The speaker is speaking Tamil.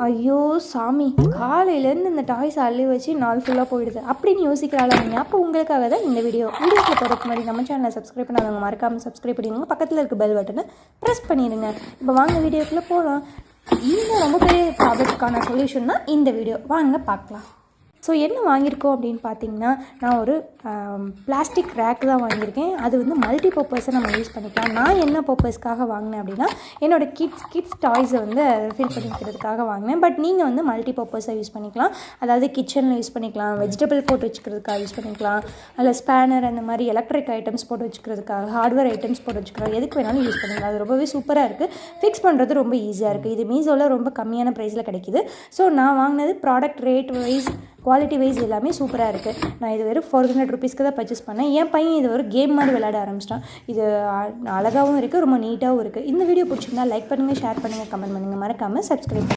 ஐயோ சாமி, காலையிலேருந்து இந்த டாய்ஸ் அள்ளி வச்சு நாள் ஃபுல்லாக போயிடுது அப்படின்னு யோசிக்கிறாள் நீங்கள். அப்போ உங்களுக்காக தான் இந்த வீடியோக்குள்ள போகிறதுக்கு முன்னாடி நம்ம சேனலை சப்ஸ்கிரைப் பண்ணாதவங்க மறக்காமல் சப்ஸ்கிரைப் பண்ணிடுங்க. பக்கத்தில் இருக்க பெல் பட்டனை ப்ரெஸ் பண்ணிடுங்க. இப்போ வாங்க வீடியோக்குள்ளே போகலாம். இந்த ரொம்ப பெரிய ப்ராப்ளத்துக்கான சொல்யூஷன் தான் இந்த வீடியோ. வாங்க பார்க்கலாம். ஸோ என்ன வாங்கியிருக்கோம் அப்படின்னு பார்த்தீங்கன்னா, நான் ஒரு பிளாஸ்டிக் ரேக் தான் வாங்கியிருக்கேன். அது வந்து மல்டி பர்பஸை நம்ம யூஸ் பண்ணிக்கலாம். நான் என்ன பர்பஸ்க்காக வாங்கினேன் அப்படின்னா, என்னோடய கிட்ஸ் டாய்ஸை வந்து ஃபில் பண்ணிக்கிறதுக்காக வாங்கினேன். பட் நீங்கள் வந்து மல்டி பர்பஸை யூஸ் பண்ணிக்கலாம். அதாவது கிச்சனில் யூஸ் பண்ணிக்கலாம், வெஜிடபிள் போட்டு வச்சுக்கிறதுக்காக யூஸ் பண்ணிக்கலாம், அதில் ஸ்பேனர் அந்த மாதிரி எலக்ட்ரிக் ஐட்டம்ஸ் போட்டு வச்சுக்கிறதுக்காக, ஹார்ட்வேர் ஐட்டம்ஸ் போட்டு வச்சுக்கிறோம், எதுக்கு வேணாலும் யூஸ் பண்ணிக்கலாம். அது ரொம்பவே சூப்பராக இருக்குது. ஃபிக்ஸ் பண்ணுறது ரொம்ப ஈஸியாக இருக்குது. இது மீஷோவில் ரொம்ப கம்மியான ப்ரைஸில் கிடைக்கிது. ஸோ நான் வாங்கினது product rate wise quality wise எல்லாமே சூப்பராக இருக்குது. நான் இது வெறும் 400 ருபீஸ்க்கு தான் பர்ச்சேஸ் பண்ணேன். என் பையன் இது ஒரு கேம் மாதிரி விளையாட ஆரம்பிச்சிட்டான். இது அழகாகவும் இருக்குது, ரொம்ப நீட்டாகவும் இருக்குது. இந்த வீடியோ பிடிச்சிருந்தா லைக் பண்ணுங்கள், ஷேர் பண்ணுங்கள், கமெண்ட் பண்ணுங்கள். மறக்காமல் சப்ஸ்கிரைப்